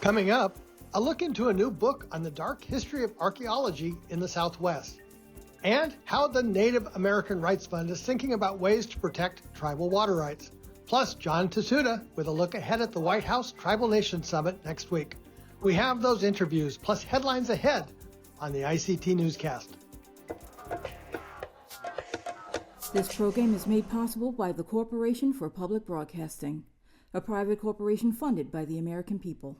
Coming up, a look into a new book on the dark history of archaeology in the Southwest, and how the Native American Rights Fund is thinking about ways to protect tribal water rights. Plus, John Tahsuda with a look ahead at the White House Tribal Nations Summit next week. We have those interviews, plus headlines ahead on the ICT Newscast. This program is made possible by the Corporation for Public Broadcasting, a private corporation funded by the American people.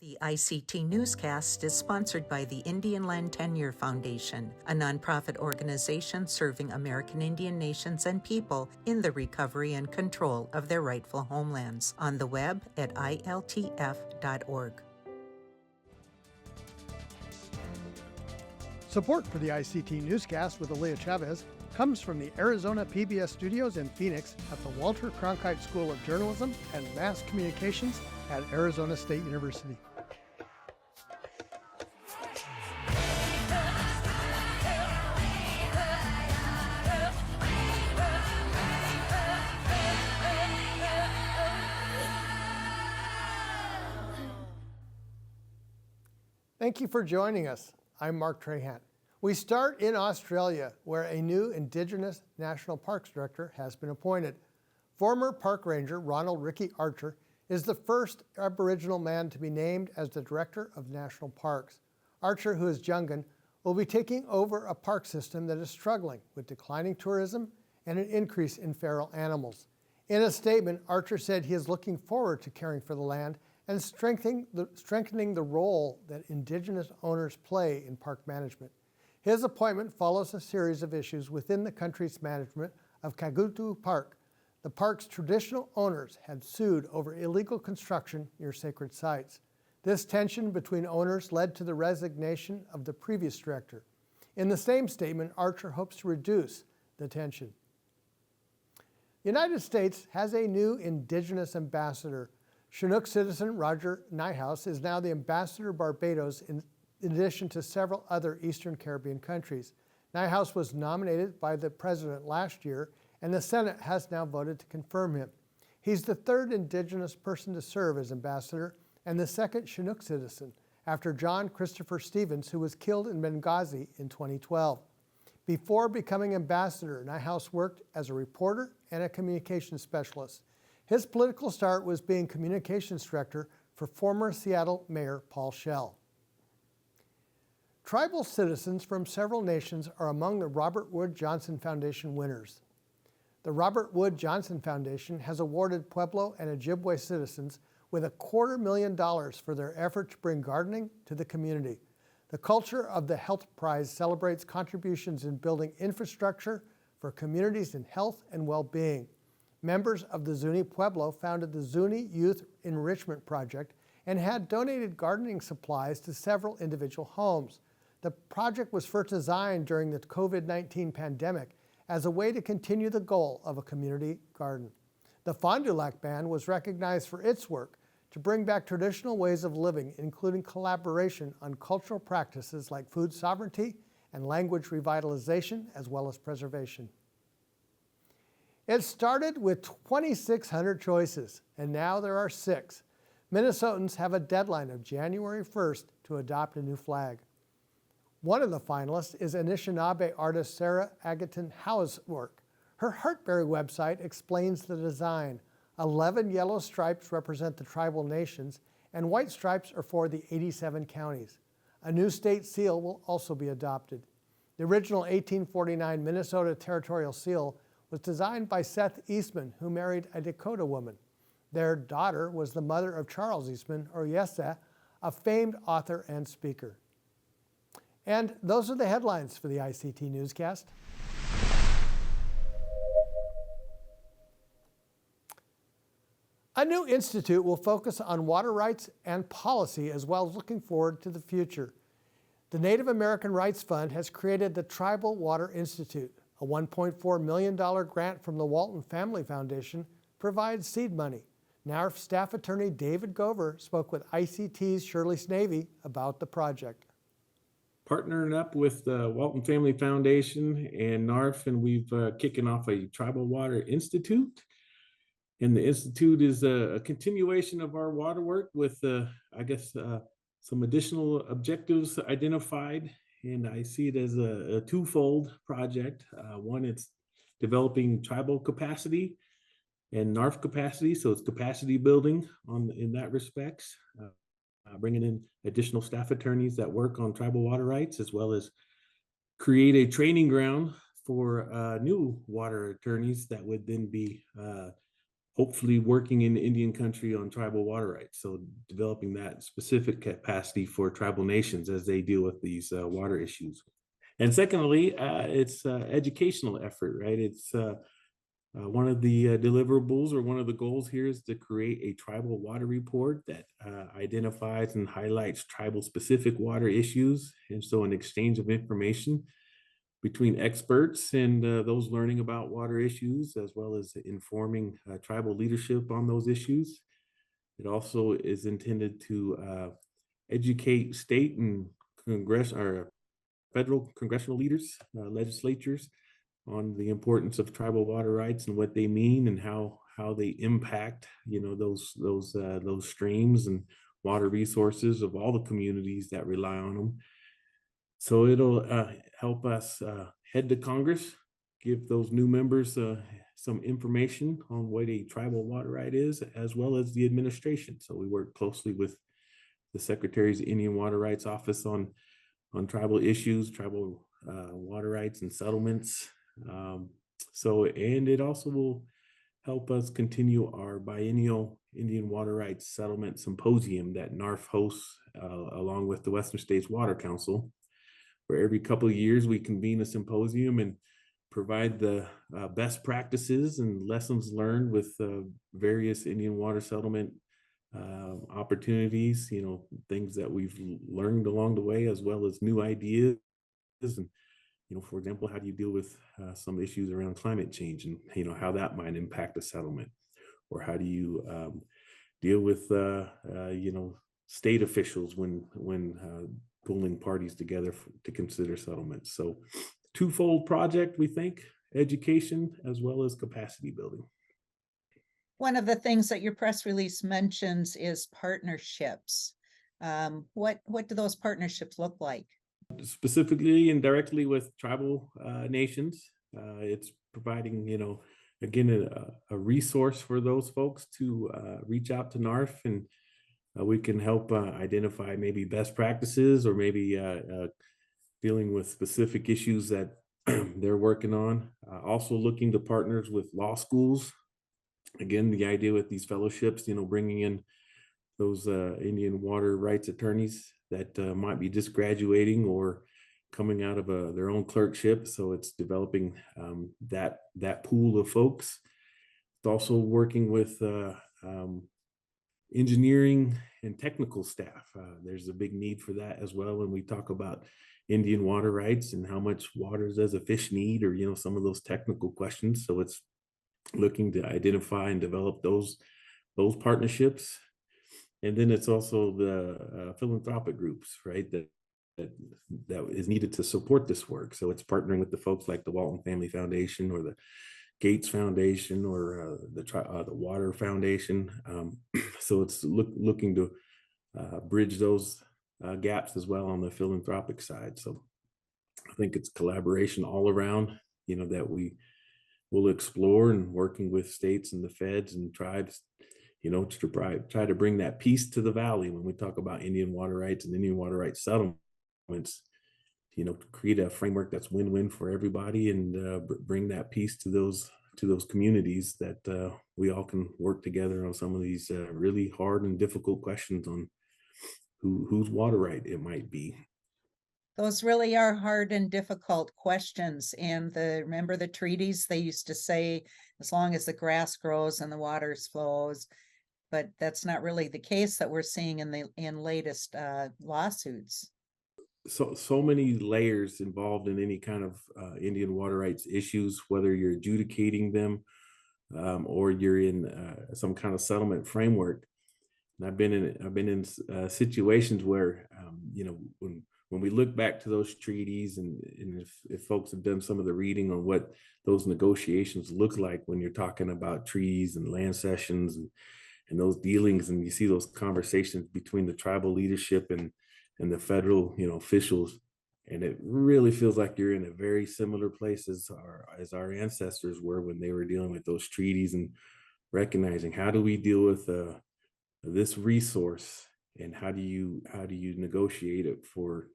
The ICT Newscast is sponsored by the Indian Land Tenure Foundation, a nonprofit organization serving American Indian nations and people in the recovery and control of their rightful homelands. On the web at iltf.org. Support for the ICT Newscast with Aaliyah Chavez comes from the Arizona PBS studios in Phoenix at the Walter Cronkite School of Journalism and Mass Communications at Arizona State University. Thank you for joining us. I'm Mark Trahant. We start in Australia, where a new Indigenous National Parks Director has been appointed. Former Park Ranger Ronald Ricky Archer is the first Aboriginal man to be named as the Director of National Parks. Archer, who is Jungan, will be taking over a park system that is struggling with declining tourism and an increase in feral animals. In a statement, Archer said he is looking forward to caring for the land and strengthening the role that Indigenous owners play in park management. His appointment follows a series of issues within the country's management of Kagutu Park. The park's traditional owners had sued over illegal construction near sacred sites. This tension between owners led to the resignation of the previous director. In the same statement, Archer hopes to reduce the tension. The United States has a new Indigenous ambassador. Chinook citizen Roger Nyhouse is now the ambassador to Barbados in addition to several other Eastern Caribbean countries. Nyhouse was nominated by the president last year, and the Senate has now voted to confirm him. He's the third Indigenous person to serve as ambassador and the second Chinook citizen, after John Christopher Stevens, who was killed in Benghazi in 2012. Before becoming ambassador, Nyhouse worked as a reporter and a communications specialist. His political start was being communications director for former Seattle Mayor Paul Schell. Tribal citizens from several nations are among the Robert Wood Johnson Foundation winners. The Robert Wood Johnson Foundation has awarded Pueblo and Ojibwe citizens with $250,000 for their effort to bring gardening to the community. The Culture of the Health Prize celebrates contributions in building infrastructure for communities in health and well-being. Members of the Zuni Pueblo founded the Zuni Youth Enrichment Project and had donated gardening supplies to several individual homes. The project was first designed during the COVID-19 pandemic as a way to continue the goal of a community garden. The Fond du Lac Band was recognized for its work to bring back traditional ways of living, including collaboration on cultural practices like food sovereignty and language revitalization, as well as preservation. It started with 2,600 choices, and now there are 6. Minnesotans have a deadline of January 1st to adopt a new flag. One of the finalists is Anishinaabe artist Sarah Agaton Howe's work. Her Heartberry website explains the design. 11 yellow stripes represent the tribal nations, and white stripes are for the 87 counties. A new state seal will also be adopted. The original 1849 Minnesota territorial seal was designed by Seth Eastman, who married a Dakota woman. Their daughter was the mother of Charles Eastman, or Yessa, a famed author and speaker. And those are the headlines for the ICT Newscast. A new institute will focus on water rights and policy, as well as looking forward to the future. The Native American Rights Fund has created the Tribal Water Institute. A $1.4 million grant from the Walton Family Foundation provides seed money. NARF staff attorney David Gover spoke with ICT's Shirley Snavy about the project. Partnering up with the Walton Family Foundation and NARF, and we've kicking off a Tribal Water Institute. And the Institute is a continuation of our water work with, some additional objectives identified. And I see it as a twofold project. One, it's developing tribal capacity and NARF capacity. So it's capacity building in that respects, bringing in additional staff attorneys that work on tribal water rights, as well as create a training ground for new water attorneys that would then be hopefully working in Indian country on tribal water rights. So developing that specific capacity for tribal nations as they deal with these water issues. And secondly, it's educational effort, right? It's one of the deliverables or one of the goals here is to create a tribal water report that identifies and highlights tribal specific water issues. And so an exchange of information between experts and those learning about water issues, as well as informing tribal leadership on those issues. It also is intended to educate state and or federal congressional leaders, legislatures, on the importance of tribal water rights and what they mean and how they impact, those streams and water resources of all the communities that rely on them. So it'll help us head to Congress, give those new members some information on what a tribal water right is, as well as the administration. So we work closely with the Secretary's Indian Water Rights Office on tribal issues, tribal water rights and settlements. And it also will help us continue our biennial Indian Water Rights Settlement Symposium that NARF hosts along with the Western States Water Council, where every couple of years we convene a symposium and provide the best practices and lessons learned with various Indian water settlement opportunities, things that we've learned along the way, as well as new ideas. And, for example, how do you deal with some issues around climate change and, how that might impact a settlement? Or how do you deal with, state officials when pulling parties together to consider settlements? So twofold project, we think, education as well as capacity building. One of the things that your press release mentions is partnerships. What do those partnerships look like? Specifically and directly with tribal nations, it's providing, again, a resource for those folks to reach out to NARF, and we can help identify maybe best practices or maybe dealing with specific issues that they're working on. Also looking to partners with law schools. Again, the idea with these fellowships, bringing in those Indian water rights attorneys that might be just graduating or coming out of their own clerkship. So it's developing that pool of folks. It's also working with engineering and technical staff. There's a big need for that as well when we talk about Indian water rights and how much water does a fish need, or some of those technical questions. So it's looking to identify and develop those partnerships. And then it's also the philanthropic groups, right, that is needed to support this work. So it's partnering with the folks like the Walton Family Foundation or the Gates Foundation or the Water Foundation. So it's looking to bridge those gaps as well on the philanthropic side. So I think it's collaboration all around, that we will explore, and working with states and the feds and tribes, to try to bring that peace to the valley when we talk about Indian water rights and Indian water rights settlements, to create a framework that's win-win for everybody, and bring that peace to those communities, that we all can work together on some of these really hard and difficult questions on whose water right it might be. Those really are hard and difficult questions. And remember the treaties, they used to say, as long as the grass grows and the water flows, but that's not really the case that we're seeing in latest lawsuits. So many layers involved in any kind of Indian water rights issues, whether you're adjudicating them or you're in some kind of settlement framework. And I've been in situations where when when we look back to those treaties, and if folks have done some of the reading on what those negotiations look like when you're talking about treaties and land cessions and those dealings, and you see those conversations between the tribal leadership and the federal, officials, and it really feels like you're in a very similar place as our ancestors were when they were dealing with those treaties and recognizing how do we deal with this resource, and how do you negotiate it for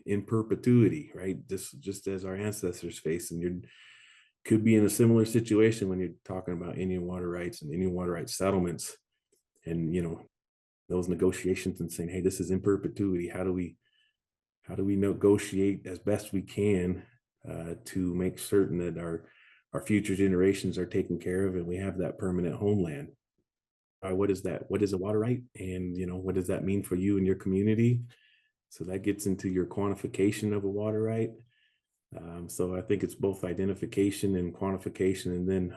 in perpetuity, right? Just as our ancestors face, and you could be in a similar situation when you're talking about Indian water rights and Indian water rights settlements, and those negotiations, and saying, hey, this is in perpetuity. How do we negotiate as best we can to make certain that our future generations are taken care of and we have that permanent homeland? What is that? What is a water right? And what does that mean for you and your community? So that gets into your quantification of a water right. So I think it's both identification and quantification, and then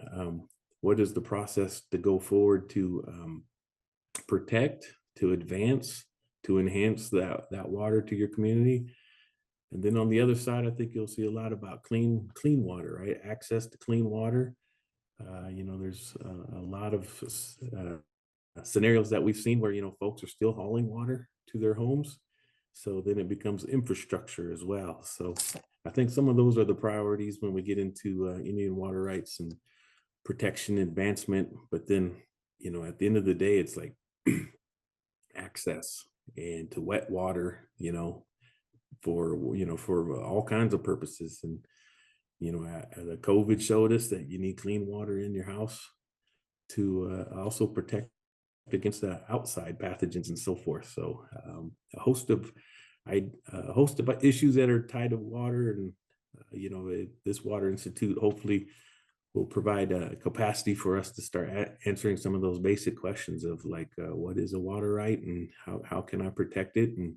what is the process to go forward to protect, to advance, to enhance that water to your community. And then on the other side, I think you'll see a lot about clean water, right? Access to clean water. There's a lot of scenarios that we've seen where folks are still hauling water to their homes. So then it becomes infrastructure as well. So I think some of those are the priorities when we get into Indian water rights and protection advancement. But then, at the end of the day, it's like access and to wet water, for all kinds of purposes. And the COVID showed us that you need clean water in your house to also protect against the outside pathogens and so forth. So a host of issues that are tied to water, and this Water Institute hopefully will provide a capacity for us to start answering some of those basic questions of like, what is a water right, and how can I protect it, and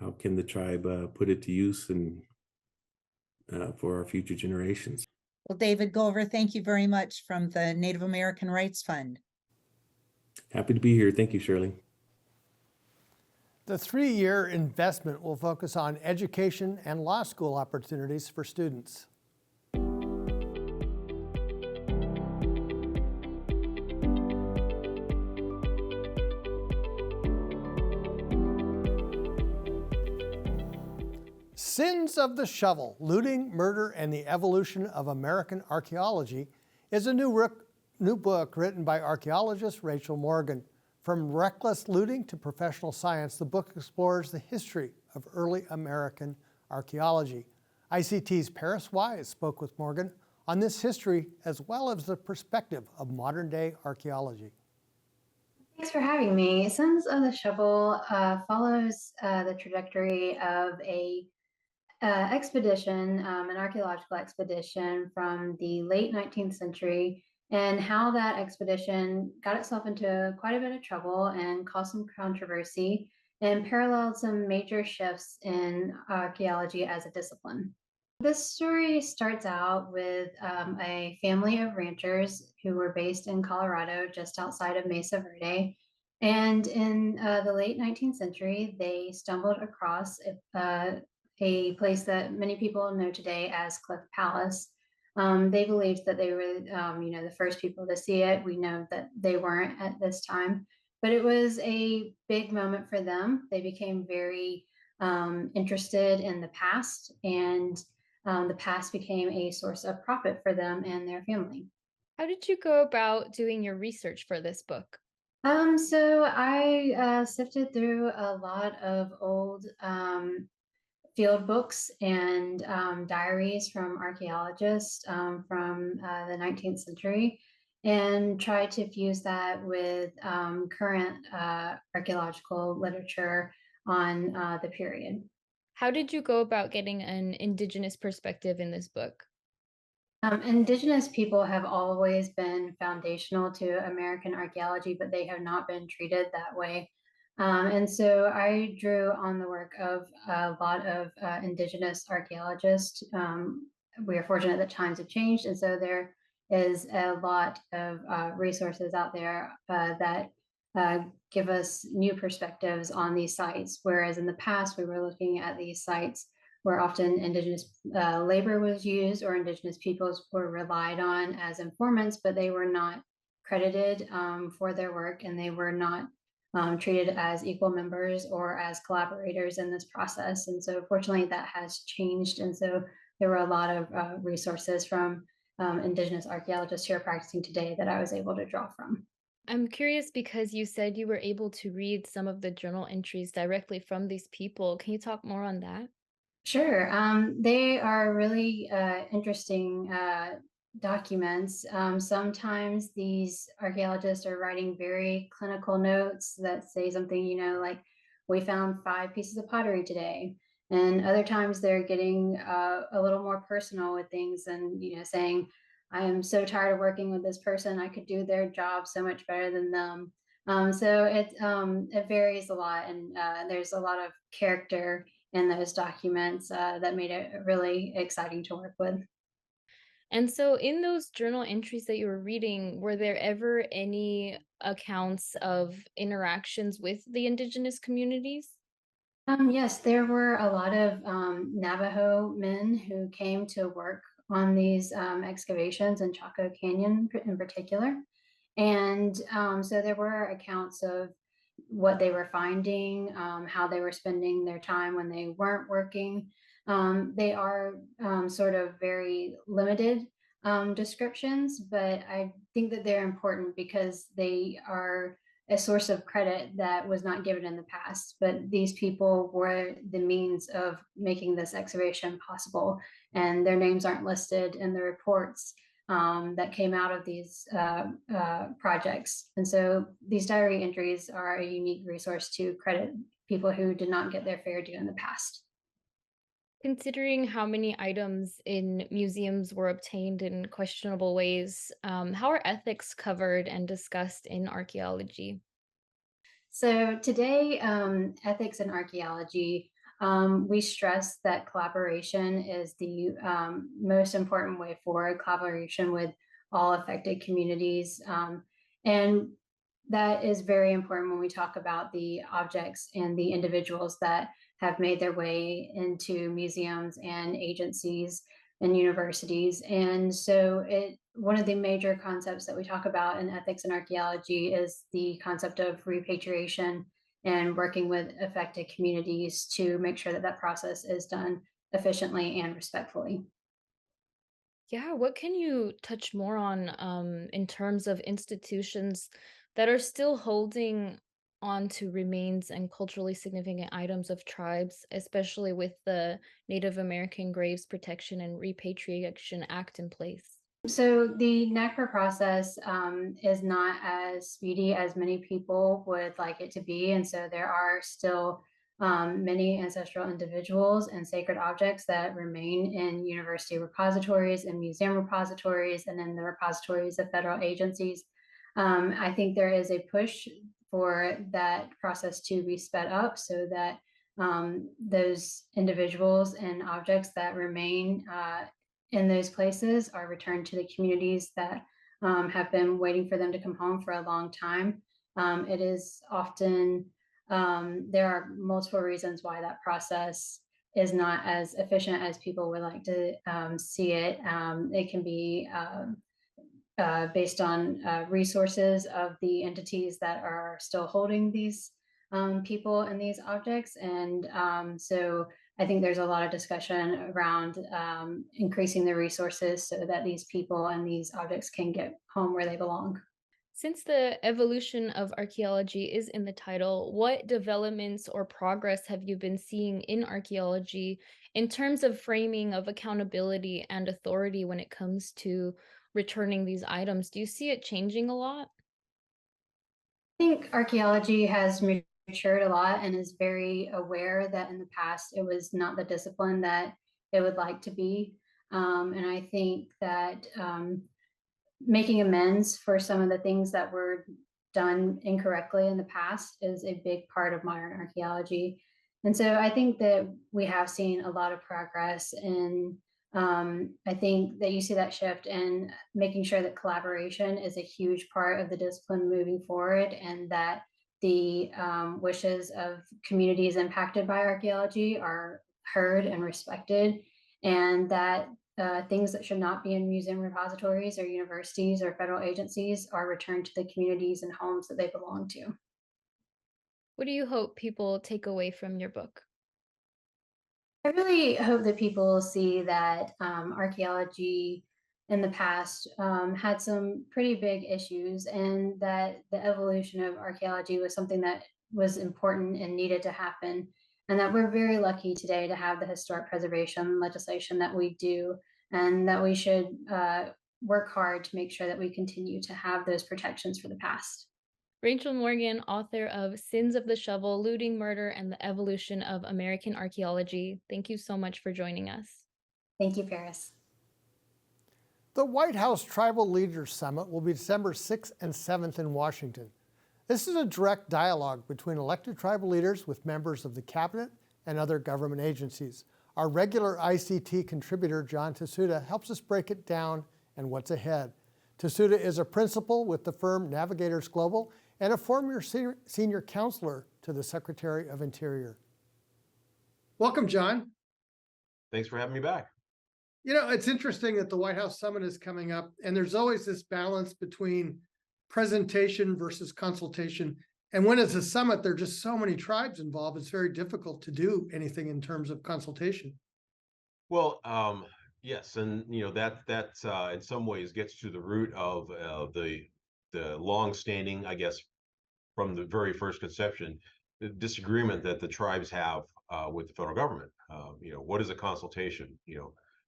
how can the tribe put it to use and for our future generations. Well, David Gover, thank you very much from the Native American Rights Fund. Happy to be here. Thank you, Shirley. The 3-year investment will focus on education and law school opportunities for students. Sins of the Shovel, Looting, Murder, and the Evolution of American Archaeology is a new book written by archaeologist Rachel Morgan. From reckless looting to professional science, the book explores the history of early American archaeology. ICT's Paris Wise spoke with Morgan on this history as well as the perspective of modern-day archaeology. Thanks for having me. Sons of the Shovel follows the trajectory of an archaeological expedition from the late 19th century, and how that expedition got itself into quite a bit of trouble and caused some controversy and paralleled some major shifts in archaeology as a discipline. This story starts out with a family of ranchers who were based in Colorado, just outside of Mesa Verde. And in the late 19th century, they stumbled across a place that many people know today as Cliff Palace. They believed that they were, the first people to see it. We know that they weren't at this time, but it was a big moment for them. They became very interested in the past, and the past became a source of profit for them and their family. How did you go about doing your research for this book? So I sifted through a lot of old field books and diaries from archaeologists from the 19th century, and tried to fuse that with current archaeological literature on the period. How did you go about getting an Indigenous perspective in this book? Indigenous people have always been foundational to American archaeology, but they have not been treated that way. And so I drew on the work of a lot of Indigenous archaeologists. We are fortunate that times have changed, and so there is a lot of resources out there that give us new perspectives on these sites. Whereas in the past, we were looking at these sites where often Indigenous labor was used or Indigenous peoples were relied on as informants, but they were not credited for their work, and they were not treated as equal members or as collaborators in this process. And so fortunately that has changed. And so there were a lot of resources from Indigenous archaeologists who are practicing today that I was able to draw from. I'm curious because you said you were able to read some of the journal entries directly from these people. Can you talk more on that? Sure. They are really interesting documents. Sometimes these archaeologists are writing very clinical notes that say something, like, we found 5 pieces of pottery today. And other times they're getting a little more personal with things and, saying, I am so tired of working with this person. I could do their job so much better than them. So it varies a lot, and there's a lot of character in those documents that made it really exciting to work with. And so, in those journal entries that you were reading, were there ever any accounts of interactions with the indigenous communities? Yes, there were a lot of Navajo men who came to work on these excavations in Chaco Canyon in particular. And so there were accounts of what they were finding, how they were spending their time when they weren't working. They are sort of very limited descriptions, but I think that they're important because they are a source of credit that was not given in the past. But these people were the means of making this excavation possible, and their names aren't listed in the reports that came out of these projects. And so these diary entries are a unique resource to credit people who did not get their fair due in the past. Considering how many items in museums were obtained in questionable ways, how are ethics covered and discussed in archaeology? So today, ethics in archaeology, we stress that collaboration is the most important way forward, collaboration with all affected communities. And that is very important when we talk about the objects and the individuals that have made their way into museums and agencies and universities. And so one of the major concepts that we talk about in ethics and archaeology is the concept of repatriation and working with affected communities to make sure that that process is done efficiently and respectfully. Yeah, what can you touch more on in terms of institutions that are still holding on to remains and culturally significant items of tribes, especially with the Native American Graves Protection and Repatriation Act in place? So the NACRA process is not as speedy as many people would like it to be. And so there are still many ancestral individuals and sacred objects that remain in university repositories and museum repositories and in the repositories of federal agencies. I think there is a push for that process to be sped up so that those individuals and objects that remain in those places are returned to the communities that have been waiting for them to come home for a long time. It is often, there are multiple reasons why that process is not as efficient as people would like to see it. It can be based on resources of the entities that are still holding these people and these objects. And so I think there's a lot of discussion around increasing the resources so that these people and these objects can get home where they belong. Since the evolution of archaeology is in the title, what developments or progress have you been seeing in archaeology in terms of framing of accountability and authority when it comes to returning these items? Do you see it changing a lot? I think archaeology has matured a lot and is very aware that in the past it was not the discipline that it would like to be. And I think that making amends for some of the things that were done incorrectly in the past is a big part of modern archaeology. And so I think that we have seen a lot of progress in I think that you see that shift and making sure that collaboration is a huge part of the discipline moving forward, and that the wishes of communities impacted by archaeology are heard and respected, and that things that should not be in museum repositories or universities or federal agencies are returned to the communities and homes that they belong to. What do you hope people take away from your book? I really hope that people see that archaeology in the past had some pretty big issues, and that the evolution of archaeology was something that was important and needed to happen. And that we're very lucky today to have the historic preservation legislation that we do, and that we should work hard to make sure that we continue to have those protections for the past. Rachel Morgan, author of Sins of the Shovel, Looting, Murder, and the Evolution of American Archaeology. Thank you so much for joining us. Thank you, Paris. The White House Tribal Leaders Summit will be December 6th and 7th in Washington. This is a direct dialogue between elected tribal leaders with members of the cabinet and other government agencies. Our regular ICT contributor, John Tahsuda, helps us break it down and what's ahead. Tahsuda is a principal with the firm Navigators Global and a former senior counselor to the Secretary of Interior. Welcome, John. Thanks for having me back. You know, it's interesting that the White House Summit is coming up, and there's always this balance between presentation versus consultation. And when it's a summit, there are just so many tribes involved, it's very difficult to do anything in terms of consultation. Well, yes, and that in some ways gets to the root of the long-standing, I guess, from the very first conception, the disagreement that the tribes have with the federal government. What is a consultation?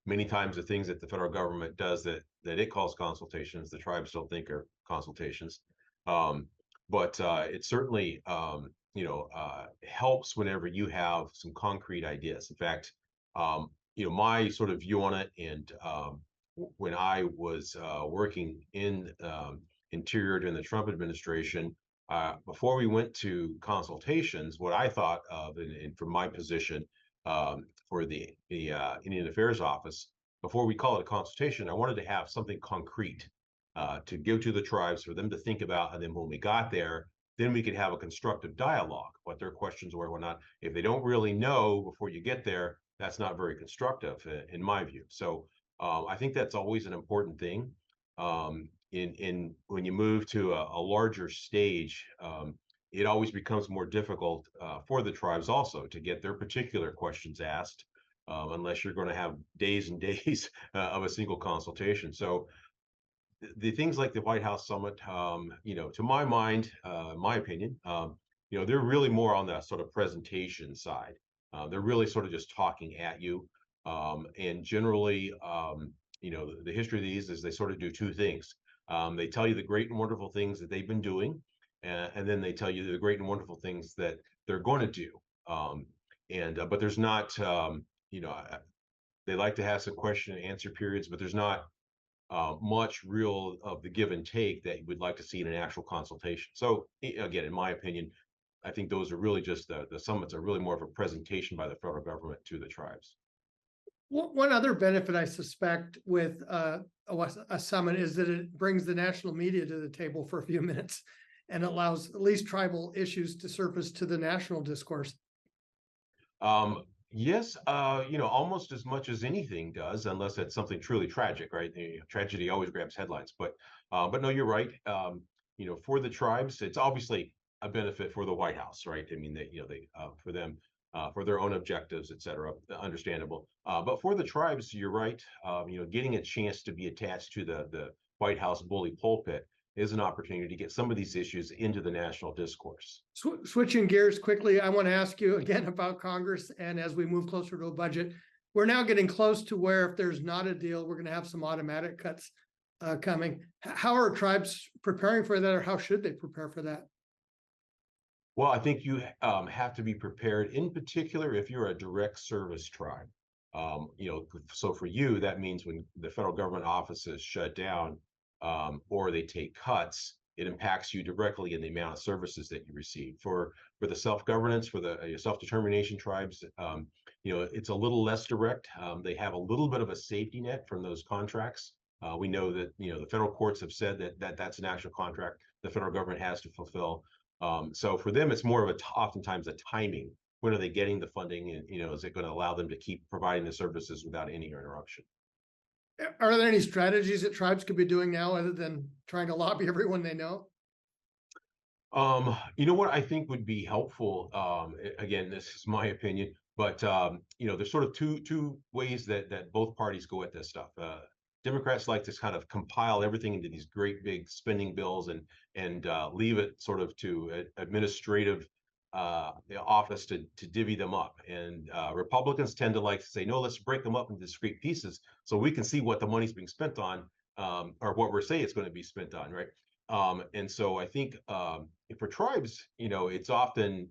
Many times the things that the federal government does that it calls consultations, the tribes don't think are consultations. But it certainly helps whenever you have some concrete ideas. In fact, my sort of view on it, and when I was working in Interior during the Trump administration, before we went to consultations, what I thought of, and from my position for the Indian Affairs Office, before we call it a consultation, I wanted to have something concrete to give to the tribes for them to think about, and then when we got there, then we could have a constructive dialogue, what their questions were, whatnot. If they don't really know before you get there, that's not very constructive, in my view. So I think that's always an important thing. In when you move to a larger stage, it always becomes more difficult for the tribes also to get their particular questions asked, unless you're going to have days and days of a single consultation. So the things like the White House Summit, to my mind, my opinion, they're really more on the sort of presentation side. They're really sort of just talking at you. And generally, the history of these is they sort of do two things. They tell you the great and wonderful things that they've been doing, and then they tell you the great and wonderful things that they're going to do. But there's not, they like to have some question and answer periods, but there's not much real of the give and take that you would like to see in an actual consultation. So again, in my opinion, I think those are really just the summits are really more of a presentation by the federal government to the tribes. One other benefit I suspect with a summit is that it brings the national media to the table for a few minutes and allows at least tribal issues to surface to the national discourse. Yes, almost as much as anything does, unless it's something truly tragic, right? Tragedy always grabs headlines, but no, you're right. For the tribes, it's obviously a benefit for the White House, right? I mean, they for them, for their own objectives, et cetera, understandable. But for the tribes, you're right. Getting a chance to be attached to the White House bully pulpit is an opportunity to get some of these issues into the national discourse. Switching gears quickly, I want to ask you again about Congress. And as we move closer to a budget, we're now getting close to where if there's not a deal, we're going to have some automatic cuts coming. How are tribes preparing for that, or how should they prepare for that? Well, I think you have to be prepared, in particular, if you're a direct service tribe. So for you, that means when the federal government offices shut down, or they take cuts, it impacts you directly in the amount of services that you receive. For the self-governance, for the self-determination tribes, it's a little less direct. They have a little bit of a safety net from those contracts. We know that, the federal courts have said that that's an actual contract the federal government has to fulfill. So for them, it's more of oftentimes a timing. When are they getting the funding, and is it going to allow them to keep providing the services without any interruption? Are there any strategies that tribes could be doing now other than trying to lobby everyone they know? You know what I think would be helpful, again, this is my opinion, but there's sort of two ways that both parties go at this stuff. Democrats like to kind of compile everything into these great big spending bills and leave it sort of to administrative office to divvy them up. And Republicans tend to like to say, no, let's break them up into discrete pieces so we can see what the money's being spent on, or what we're saying it's going to be spent on, right? And so I think for tribes, it's often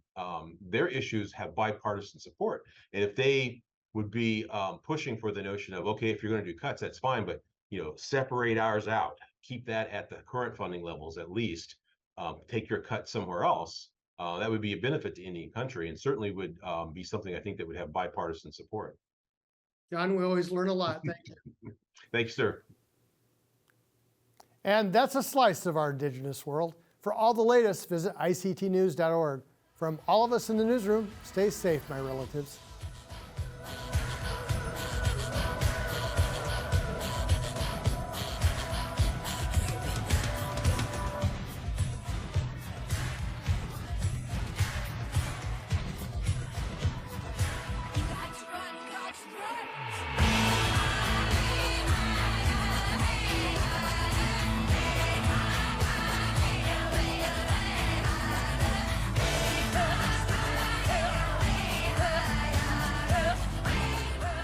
their issues have bipartisan support. And if they would be pushing for the notion of, okay, if you're going to do cuts, that's fine, but separate ours out, keep that at the current funding levels at least, take your cut somewhere else. That would be a benefit to Indian country, and certainly would be something I think that would have bipartisan support. John, we always learn a lot. Thank you. Thanks, sir. And that's a slice of our Indigenous world. For all the latest, visit ictnews.org. From all of us in the newsroom, stay safe, my relatives.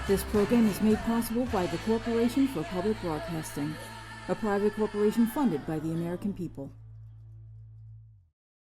This program is made possible by the Corporation for Public Broadcasting, a private corporation funded by the American people.